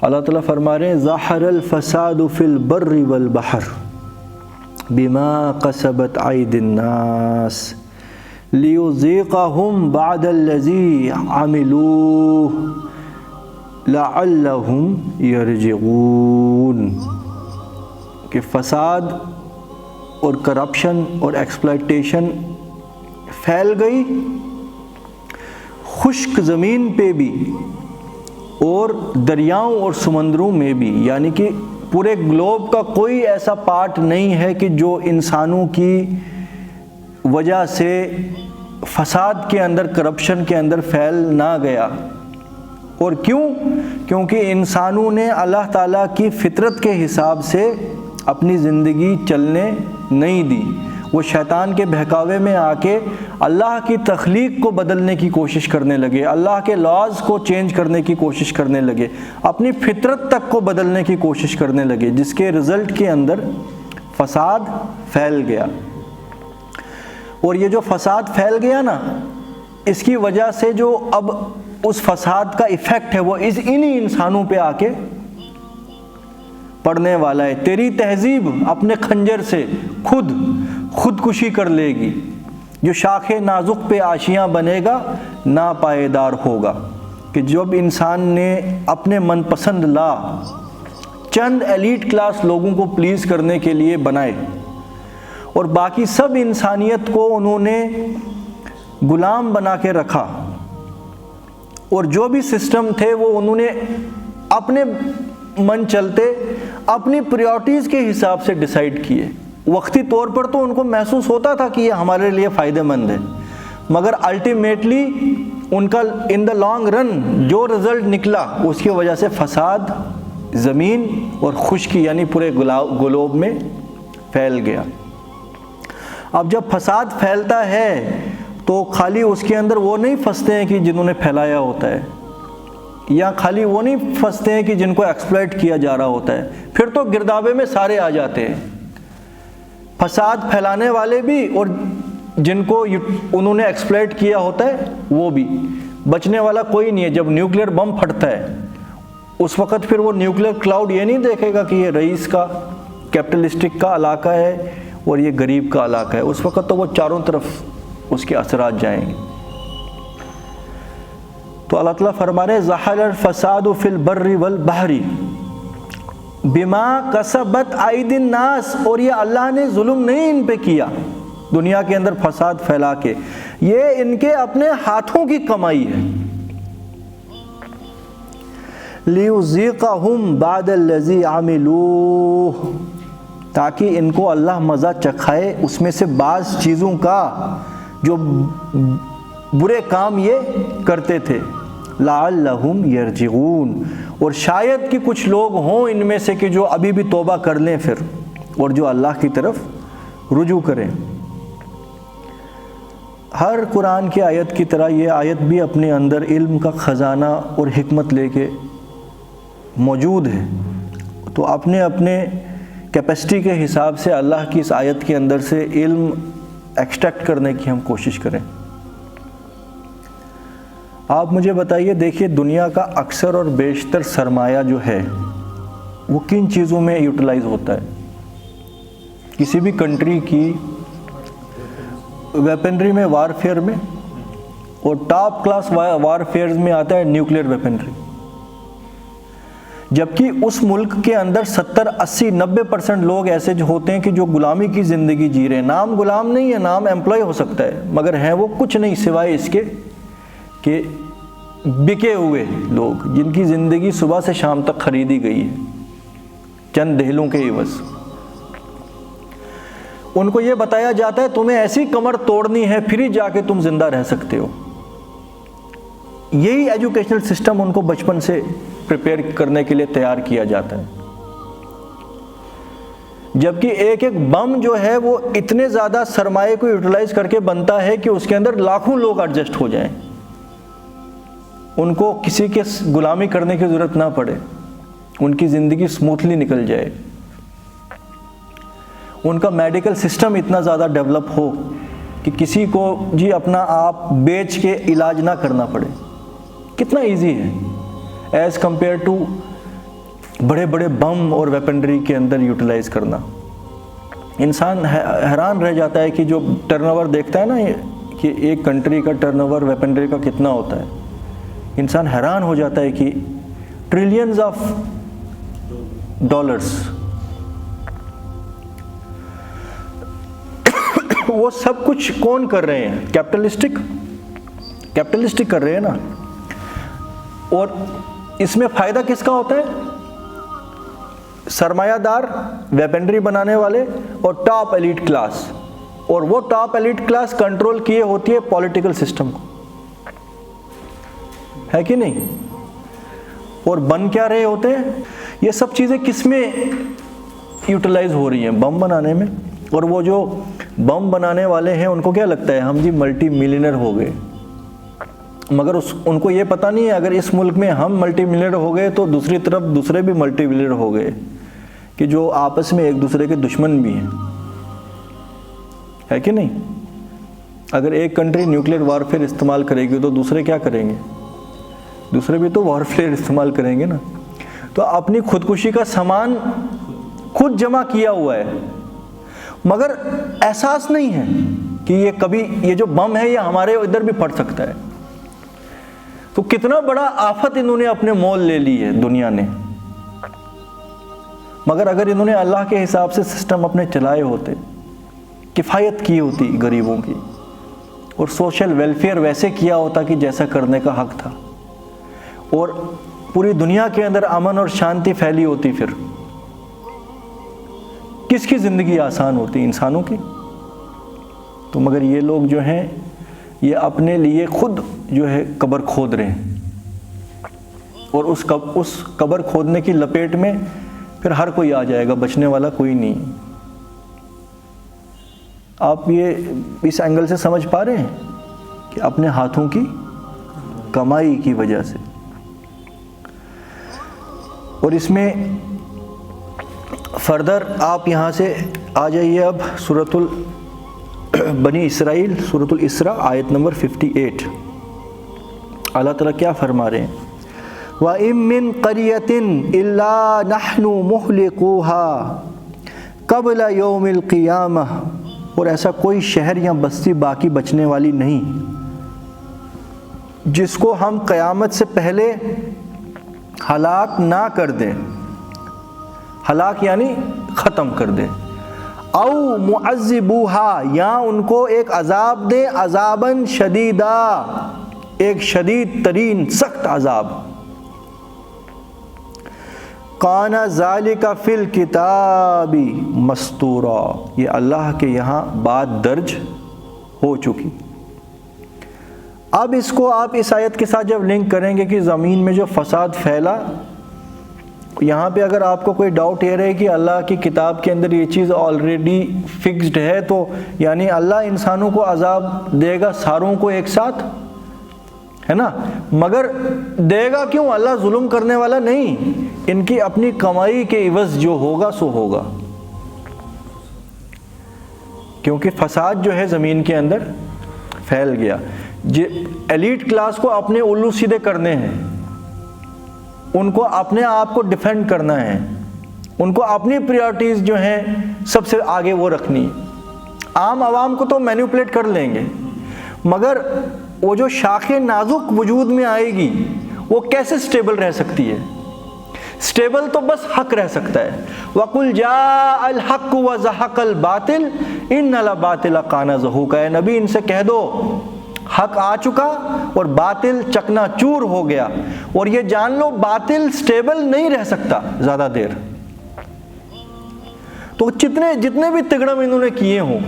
اللہ تعالیٰ فرما رہے ہیں ظہر الفساد فی البر والبحر بما کسبت ایدی الناس لیذیقہم بعد الذی عملوہ لعلہم یرجعون، کہ فساد اور کرپشن اور ایکسپلائٹیشن پھیل گئی خشک زمین پہ بھی اور دریاؤں اور سمندروں میں بھی، یعنی کہ پورے گلوب کا کوئی ایسا پارٹ نہیں ہے کہ جو انسانوں کی وجہ سے فساد کے اندر، کرپشن کے اندر پھیل نہ گیا۔ اور کیوں؟ کیونکہ انسانوں نے اللہ تعالیٰ کی فطرت کے حساب سے اپنی زندگی چلنے نہیں دی، وہ شیطان کے بہکاوے میں آ کے اللہ کی تخلیق کو بدلنے کی کوشش کرنے لگے، اللہ کے لاز کو چینج کرنے کی کوشش کرنے لگے، اپنی فطرت تک کو بدلنے کی کوشش کرنے لگے، جس کے رزلٹ کے اندر فساد پھیل گیا۔ اور یہ جو فساد پھیل گیا نا، اس کی وجہ سے جو اب اس فساد کا ایفیکٹ ہے وہ انہی انسانوں پہ آ کے پڑنے والا ہے۔ تیری تہذیب اپنے خنجر سے خودکشی کر لے گی، جو شاخ نازک پہ آشیاں بنے گا ناپائیدار ہوگا، کہ جب انسان نے اپنے من پسند لا چند ایلیٹ کلاس لوگوں کو پلیز کرنے کے لیے بنائے اور باقی سب انسانیت کو انہوں نے غلام بنا کے رکھا، اور جو بھی سسٹم تھے وہ انہوں نے اپنے من چلتے اپنی پریورٹیز کے حساب سے ڈیسائیڈ کیے۔ وقتی طور پر تو ان کو محسوس ہوتا تھا کہ یہ ہمارے لیے فائدہ مند ہے، مگر الٹیمیٹلی ان کا ان دا لانگ رن جو رزلٹ نکلا اس کی وجہ سے فساد زمین اور خشکی یعنی پورے گلوب میں پھیل گیا۔ اب جب فساد پھیلتا ہے تو خالی اس کے اندر وہ نہیں پھنستے ہیں کہ جنہوں نے پھیلایا ہوتا ہے، یا خالی وہ نہیں پھنستے ہیں کہ جن کو ایکسپلائٹ کیا جا رہا ہوتا ہے، پھر تو گردابے میں سارے آ جاتے ہیں، فساد پھیلانے والے بھی اور جن کو انہوں نے ایکسپلائٹ کیا ہوتا ہے وہ بھی، بچنے والا کوئی نہیں ہے۔ جب نیوکلیر بم پھٹتا ہے اس وقت پھر وہ نیوکلیر کلاؤڈ یہ نہیں دیکھے گا کہ یہ رئیس کا کیپٹلسٹک کا علاقہ ہے اور یہ غریب کا علاقہ ہے، اس وقت تو وہ چاروں طرف اس کے اثرات جائیں گے۔ تو اللہ تعالیٰ فرما رہے ظہر الفساد فی البر والبحر بما کسبت ایدی الناس، اور یہ اللہ نے ظلم نہیں ان پہ کیا دنیا کے اندر فساد پھیلا کے، یہ ان کے اپنے ہاتھوں کی کمائی ہے۔ لیذیقہم بعد الذی عملوہ، تاکہ ان کو اللہ مزہ چکھائے اس میں سے بعض چیزوں کا جو برے کام یہ کرتے تھے، لعلہم یرجعون، اور شاید کہ کچھ لوگ ہوں ان میں سے کہ جو ابھی بھی توبہ کر لیں پھر اور جو اللہ کی طرف رجوع کریں۔ ہر قرآن کی آیت کی طرح یہ آیت بھی اپنے اندر علم کا خزانہ اور حکمت لے کے موجود ہے، تو اپنے اپنے کیپیسٹی کے حساب سے اللہ کی اس آیت کے اندر سے علم ایکسٹریکٹ کرنے کی ہم کوشش کریں۔ آپ مجھے بتائیے، دیکھیے دنیا کا اکثر اور بیشتر سرمایہ جو ہے وہ کن چیزوں میں یوٹیلائز ہوتا ہے؟ کسی بھی کنٹری کی ویپنری میں، وار فیئر میں، اور ٹاپ کلاس وار فیئرز میں آتا ہے نیوکلیر ویپنری، جبکہ اس ملک کے اندر 70، 80، 90% لوگ ایسے جو ہوتے ہیں کہ جو غلامی کی زندگی جی رہے ہیں۔ نام غلام نہیں ہے، نام ایمپلائی ہو سکتا ہے، مگر ہیں وہ کچھ نہیں سوائے اس کے کہ بکے ہوئے لوگ جن کی زندگی صبح سے شام تک خریدی گئی ہے چند دہلوں کے عوض۔ ان کو یہ بتایا جاتا ہے تمہیں ایسی کمر توڑنی ہے پھر ہی جا کے تم زندہ رہ سکتے ہو۔ یہی ایجوکیشنل سسٹم ان کو بچپن سے پریپیئر کرنے کے لیے تیار کیا جاتا ہے، جبکہ ایک ایک بم جو ہے وہ اتنے زیادہ سرمایے کو یوٹیلائز کر کے بنتا ہے کہ اس کے اندر لاکھوں لوگ ایڈجسٹ ہو جائیں، ان کو کسی کے غلامی کرنے کی ضرورت نہ پڑے، ان کی زندگی سموتھلی نکل جائے، ان کا میڈیکل سسٹم اتنا زیادہ ڈیولپ ہو کہ کسی کو جی اپنا آپ بیچ کے علاج نہ کرنا پڑے۔ کتنا ایزی ہے ایز کمپیئر ٹو بڑے بڑے بم اور ویپنری کے اندر یوٹیلائز کرنا. انسان حیران رہ جاتا ہے کہ جو ٹرن اوور دیکھتا ہے نا کہ ایک کنٹری کا ٹرن اوور ویپنری کا کتنا ہوتا ہے. انسان حیران ہو جاتا ہے کہ ٹریلینز آف ڈالرز. وہ سب کچھ کون کر رہے ہیں؟ کیپٹلسٹک کر رہے ہیں نا. اور اس میں فائدہ کس کا ہوتا ہے؟ سرمایہ دار، ویپنری بنانے والے اور ٹاپ ایلیٹ کلاس. اور وہ ٹاپ ایلیٹ کلاس کنٹرول کیے ہوتی ہے پولیٹیکل سسٹم کو، ہے کہ نہیں؟ اور بن کیا رہے ہوتے ہیں؟ یہ سب چیزیں کس میں یوٹیلائز ہو رہی ہیں؟ بم بنانے میں. اور وہ جو بم بنانے والے ہیں ان کو کیا لگتا ہے ہم جی ملٹی ملینئر ہو گئے، مگر ان کو یہ پتہ نہیں ہے اگر اس ملک میں ہم ملٹی ملینئر ہو گئے تو دوسری طرف دوسرے بھی ملٹی ملینئر ہو گئے، کہ جو آپس میں ایک دوسرے کے دشمن بھی ہیں، ہے کہ نہیں؟ اگر ایک کنٹری نیوکلیئر وارفیئر استعمال کرے گی تو دوسرے کیا کریں گے؟ دوسرے بھی تو وارفیئر استعمال کریں گے نا. تو اپنی خودکشی کا سامان خود جمع کیا ہوا ہے، مگر احساس نہیں ہے کہ یہ کبھی یہ جو بم ہے یہ ہمارے ادھر بھی پھٹ سکتا ہے. تو کتنا بڑا آفت انہوں نے اپنے مول لے لی ہے دنیا نے. مگر اگر انہوں نے اللہ کے حساب سے سسٹم اپنے چلائے ہوتے، کفایت کی ہوتی غریبوں کی، اور سوشل ویلفیئر ویسے کیا ہوتا کہ جیسا کرنے کا حق تھا، اور پوری دنیا کے اندر امن اور شانتی پھیلی ہوتی، پھر کس کی زندگی آسان ہوتی؟ انسانوں کی. تو مگر یہ لوگ جو ہیں یہ اپنے لیے خود جو ہے قبر کھود رہے ہیں، اور اس قبر کھودنے کی لپیٹ میں پھر ہر کوئی آ جائے گا، بچنے والا کوئی نہیں. آپ یہ اس اینگل سے سمجھ پا رہے ہیں کہ اپنے ہاتھوں کی کمائی کی وجہ سے. اور اس میں فردر آپ یہاں سے آ جائیے اب سورۃ بنی اسرائیل، سورۃ الاسراء آیت نمبر 58. اللہ تعالیٰ کیا فرما رہے ہیں؟ وَإِن مِّن قَرْيَةٍ إِلَّا نَحْنُ مُهْلِكُوهَا قَبْلَ يَوْمِ الْقِيَامَةِ. اور ایسا کوئی شہر یا بستی باقی بچنے والی نہیں جس کو ہم قیامت سے پہلے ہلاک نہ کر دیں. ہلاک یعنی ختم کر دیں. او معذبوها، یا ان کو ایک عذاب دیں، عذاباً شدیدا، ایک شدید ترین سخت عذاب. کان ذالک فی الکتاب مستورا، یہ اللہ کے یہاں بات درج ہو چکی. اب اس کو آپ اس آیت کے ساتھ جب لنک کریں گے کہ زمین میں جو فساد پھیلا، یہاں پہ اگر آپ کو کوئی ڈاؤٹ یہ رہے کہ اللہ کی کتاب کے اندر یہ چیز آلریڈی فکسڈ ہے، تو یعنی اللہ انسانوں کو عذاب دے گا ساروں کو ایک ساتھ، ہے نا. مگر دے گا کیوں؟ اللہ ظلم کرنے والا نہیں، ان کی اپنی کمائی کے عوض جو ہوگا سو ہوگا. کیونکہ فساد جو ہے زمین کے اندر پھیل گیا. ایلیٹ کلاس کو اپنے الو سیدھے کرنے ہیں، ان کو اپنے آپ کو ڈیفینڈ کرنا ہے، ان کو اپنی پریورٹیز جو ہیں سب سے آگے وہ رکھنی. عام عوام کو تو مینیپولیٹ کر لیں گے، مگر وہ جو شاخ نازک وجود میں آئے گی وہ کیسے سٹیبل رہ سکتی ہے؟ سٹیبل تو بس حق رہ سکتا ہے. وَقُلْ جَاءَ الْحَقُّ وَزَهَقَ الْبَاطِلُ إِنَّ الْبَاطِلَ كَانَ زَهُوقًا. اے نبی ان سے کہہ دو حق آ چکا اور باطل چکنا چور ہو گیا. اور یہ جان لو باطل سٹیبل نہیں رہ سکتا زیادہ دیر. تو جتنے بھی تگڑم انہوں نے کیے ہوں،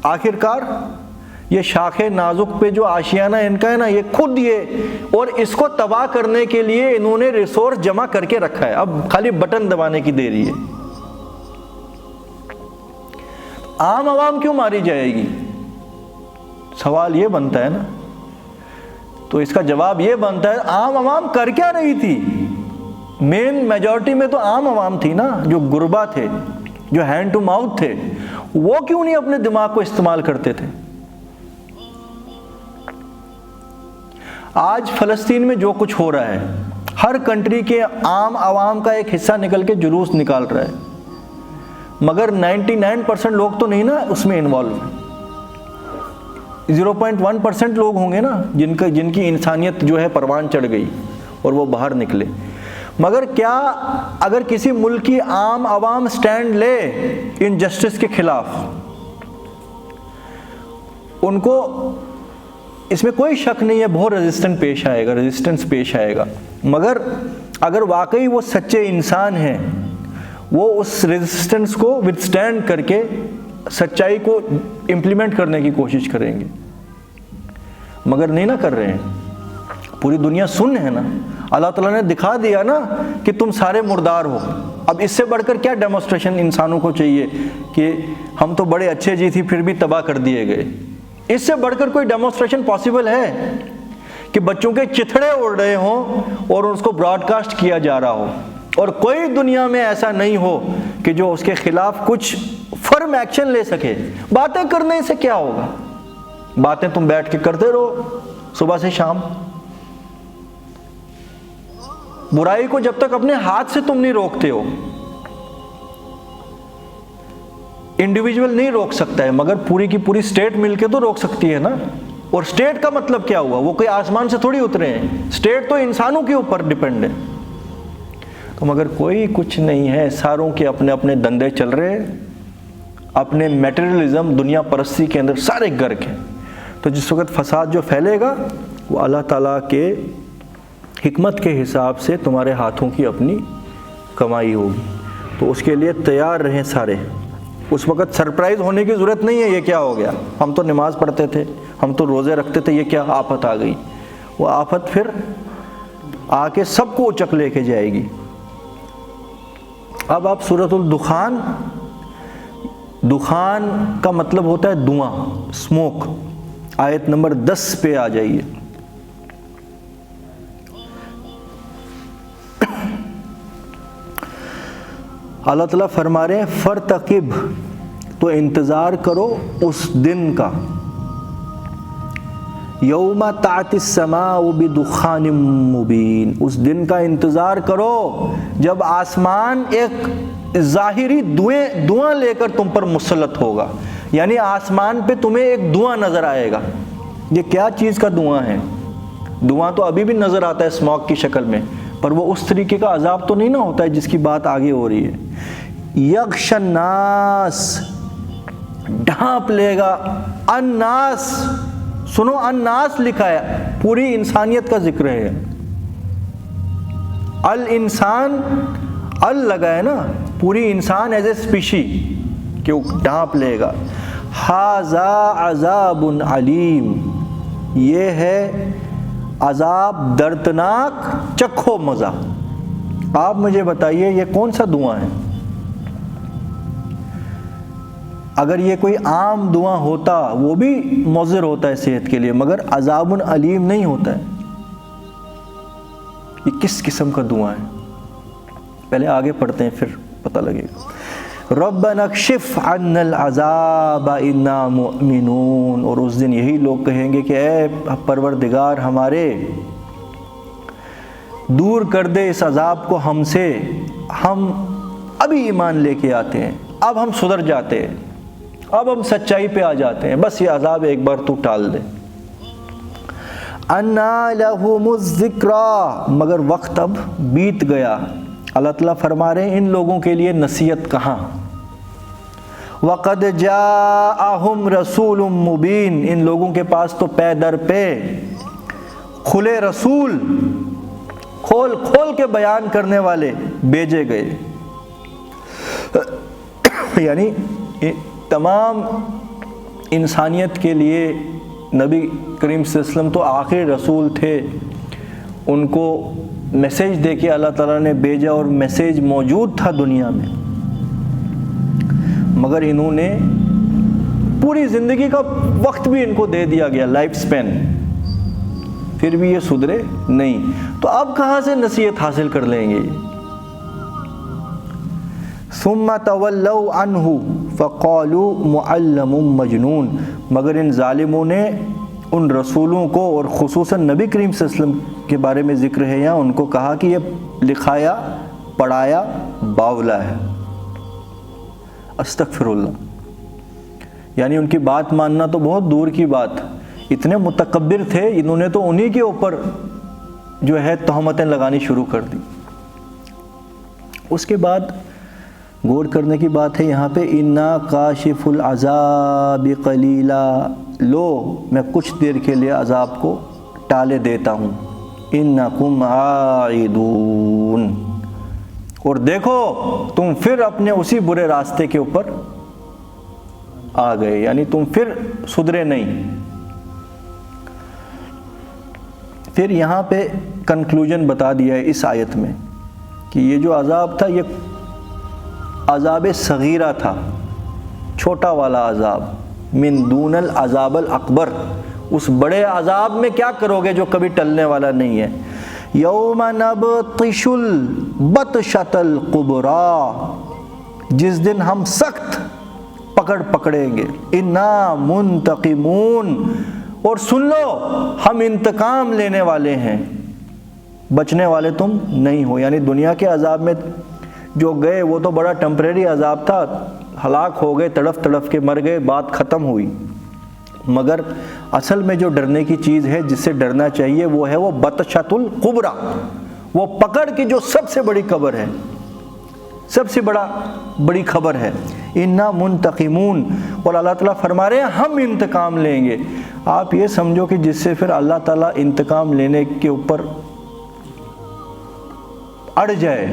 آخرکار یہ شاخ نازک پہ جو آشیانہ ان کا ہے نا، یہ خود یہ، اور اس کو تباہ کرنے کے لیے انہوں نے ریسورس جمع کر کے رکھا ہے، اب خالی بٹن دبانے کی دیری ہے. عام عوام کیوں ماری جائے گی؟ سوال یہ بنتا ہے نا. تو اس کا جواب یہ بنتا ہے عام عوام کر کیا رہی تھی؟ مین میجورٹی میں تو عام عوام تھی نا، جو غربا تھے، جو ہینڈ ٹو ماؤتھ تھے. وہ کیوں نہیں اپنے دماغ کو استعمال کرتے تھے؟ آج فلسطین میں جو کچھ ہو رہا ہے، ہر کنٹری کے عام عوام کا ایک حصہ نکل کے جلوس نکال رہا ہے، مگر 99% لوگ تو نہیں نا اس میں انوالو ہیں۔ 0.1% لوگ ہوں گے نا جن کی انسانیت جو ہے پروان چڑھ گئی اور وہ باہر نکلے۔ مگر کیا اگر کسی ملک کی عام عوام سٹینڈ لے انجسٹس کے خلاف، ان کو اس میں کوئی شک نہیں ہے بہت ریزسٹنس پیش آئے گا، مگر اگر واقعی وہ سچے انسان ہیں وہ اس ریزسٹنس کو وتھسٹینڈ کر کے سچائی کو امپلیمنٹ کرنے کی کوشش کریں گے، مگر نہیں نا کر رہے ہیں۔ پوری دنیا سن ہے نا، اللہ تعالیٰ نے دکھا دیا نا کہ تم سارے مردار ہو۔ اب اس سے بڑھ کر کیا ڈیمونسٹریشن انسانوں کو چاہیے کہ ہم تو بڑے اچھے جی تھی پھر بھی تباہ کر دیے گئے؟ اس سے بڑھ کر کوئی ڈیمونسٹریشن پاسبل ہے کہ بچوں کے چتھڑے اڑ رہے ہوں اور اس کو براڈ کاسٹ کیا جا رہا ہو، اور کوئی دنیا میں ایسا نہیں ہو کہ جو اس کے خلاف کچھ فرم ایکشن لے سکے؟ باتیں کرنے سے کیا ہوگا؟ باتیں تم بیٹھ کے کرتے رہو صبح سے شام، برائی کو جب تک اپنے ہاتھ سے تم نہیں روکتے ہو۔ انڈیویجول نہیں روک سکتا ہے، مگر پوری کی پوری سٹیٹ مل کے تو روک سکتی ہے نا۔ اور سٹیٹ کا مطلب کیا ہوا؟ وہ کوئی آسمان سے تھوڑی اترے ہیں، سٹیٹ تو انسانوں کے اوپر ڈیپینڈ ہے۔ تو مگر کوئی کچھ نہیں ہے، ساروں کے اپنے اپنے دندے چل رہے، اپنے میٹیریلزم دنیا پرستی کے اندر سارے گرک ہیں۔ تو جس وقت فساد جو پھیلے گا وہ اللہ تعالیٰ کے حکمت کے حساب سے تمہارے ہاتھوں کی اپنی کمائی ہوگی، تو اس کے لیے تیار رہیں سارے۔ اس وقت سرپرائز ہونے کی ضرورت نہیں ہے یہ کیا ہو گیا، ہم تو نماز پڑھتے تھے، ہم تو روزے رکھتے تھے، یہ کیا آفت آ گئی؟ وہ آفت پھر آ کے سب کو اچک لے کے جائے گی۔ اب آپ سورۃ الدخان، دخان کا مطلب ہوتا ہے دھواں، اسموک، آیت نمبر 10 پہ آ جائیے۔ اللہ تعالیٰ فرما رہے ہیں فرتقب، تو انتظار کرو اس دن کا، یوم تأتی السماء بدخان مبین، اس دن کا انتظار کرو جب آسمان ایک ظاہری دھواں لے کر تم پر مسلط ہوگا، یعنی آسمان پہ تمہیں ایک دھواں نظر آئے گا۔ یہ کیا چیز کا دھواں ہے؟ دھواں تو ابھی بھی نظر آتا ہے اسموک کی شکل میں، پر وہ اس طریقے کا عذاب تو نہیں نہ ہوتا ہے جس کی بات آگے ہو رہی ہے۔ یغش الناس، ڈھانپ لے گا، الناس، سنو الناس لکھا ہے، پوری انسانیت کا ذکر ہے۔ الانسان، ال لگا ہے نا، پوری انسان ایز اے اسپیشی کہ وہ ڈھانپ لے گا۔ ھذا عذاب علیم، یہ ہے عذاب دردناک، چکھو مزہ۔ آپ مجھے بتائیے یہ کون سا دھواں ہے؟ اگر یہ کوئی عام دھواں ہوتا وہ بھی مضر ہوتا ہے صحت کے لیے، مگر عذاب علیم نہیں ہوتا ہے۔ یہ کس قسم کا دھواں ہے؟ پہلے آگے پڑھتے ہیں پھر پتہ لگے گا۔ ربنا اکشف عنا العذاب انا مؤمنون، اور اس دن یہی لوگ کہیں گے کہ اے پروردگار ہمارے، دور کر دے اس عذاب کو ہم سے، ہم ابھی ایمان لے کے آتے ہیں، اب ہم سدھر جاتے ہیں، اب ہم سچائی پہ آ جاتے ہیں، بس یہ عذاب ایک بار تو ٹال دے۔ انا لہم الذکریٰ، مگر وقت اب بیت گیا۔ اللہ تعالیٰ فرما رہے ہیں ان لوگوں کے لیے نصیحت کہاں؟ وقد جاءہم رسول مبین، ان لوگوں کے پاس تو پے در پے کھلے رسول، کھول کھول کے بیان کرنے والے بھیجے گئے، یعنی تمام انسانیت کے لیے نبی کریم صلی اللہ علیہ وسلم تو آخری رسول تھے، ان کو میسیج دے کے اللہ تعالیٰ نے بھیجا، اور میسیج موجود تھا دنیا میں، مگر انہوں نے پوری زندگی کا وقت بھی ان کو دے دیا گیا، لائف سپین، پھر بھی یہ سدھرے نہیں، تو اب کہاں سے نصیحت حاصل کر لیں گے؟ ثم تولوا عنہ فقالوا معلم مجنون، مگر ان ظالموں نے ان رسولوں کو اور خصوصاً نبی کریم صلی اللہ علیہ وسلم کے بارے میں ذکر ہے یہاں، ان کو کہا کہ یہ لکھایا پڑھایا باولا ہے۔ استغفر اللہ، یعنی ان کی بات ماننا تو بہت دور کی بات، اتنے متکبر تھے، انہوں نے تو انہی کے اوپر جو ہے تہمتیں لگانی شروع کر دی۔ اس کے بعد غور کرنے کی بات ہے یہاں پہ، اِنَّا کاشف العذاب قلیلا، لو میں کچھ دیر کے لیے عذاب کو ٹالے دیتا ہوں، اِنَّکُمْ عَائِدُونَ، اور دیکھو تم پھر اپنے اسی برے راستے کے اوپر آ گئے، یعنی تم پھر سدھرے نہیں۔ پھر یہاں پہ کنکلوژن بتا دیا ہے اس آیت میں کہ یہ جو عذاب تھا یہ عذاب صغیرہ تھا، چھوٹا والا عذاب، من دون العذاب الاکبر، اس بڑے عذاب میں کیا کرو گے جو کبھی ٹلنے والا نہیں ہے۔ یوم نبطش البطشۃ الکبریٰ، جس دن ہم سخت پکڑیں گے، انا منتقمون، اور سن لو ہم انتقام لینے والے ہیں، بچنے والے تم نہیں ہو۔ یعنی دنیا کے عذاب میں جو گئے وہ تو بڑا ٹیمپریری عذاب تھا، ہلاک ہو گئے، تڑف تڑف کے مر گئے، بات ختم ہوئی، مگر اصل میں جو ڈرنے کی چیز ہے، جس سے ڈرنا چاہیے، وہ ہے وہ بطشۃ الکبریٰ، وہ پکڑ کی جو سب سے بڑی خبر ہے، سب سے بڑی خبر ہے، انا منتقمون، اور اللہ تعالیٰ فرما رہے ہیں ہم انتقام لیں گے۔ آپ یہ سمجھو کہ جس سے پھر اللہ تعالیٰ انتقام لینے کے اوپر اڑ جائے،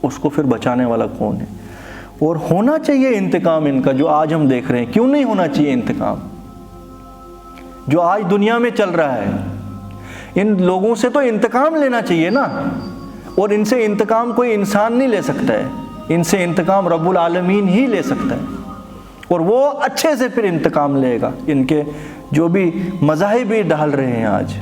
اس کو پھر بچانے والا کون ہے؟ اور ہونا چاہیے انتقام ان کا، جو آج ہم دیکھ رہے ہیں، کیوں نہیں ہونا چاہیے انتقام جو آج دنیا میں چل رہا ہے؟ ان لوگوں سے تو انتقام لینا چاہیے نا، اور ان سے انتقام کوئی انسان نہیں لے سکتا ہے، ان سے انتقام رب العالمین ہی لے سکتا ہے، اور وہ اچھے سے پھر انتقام لے گا ان کے جو بھی مذاہب ڈال رہے ہیں آج۔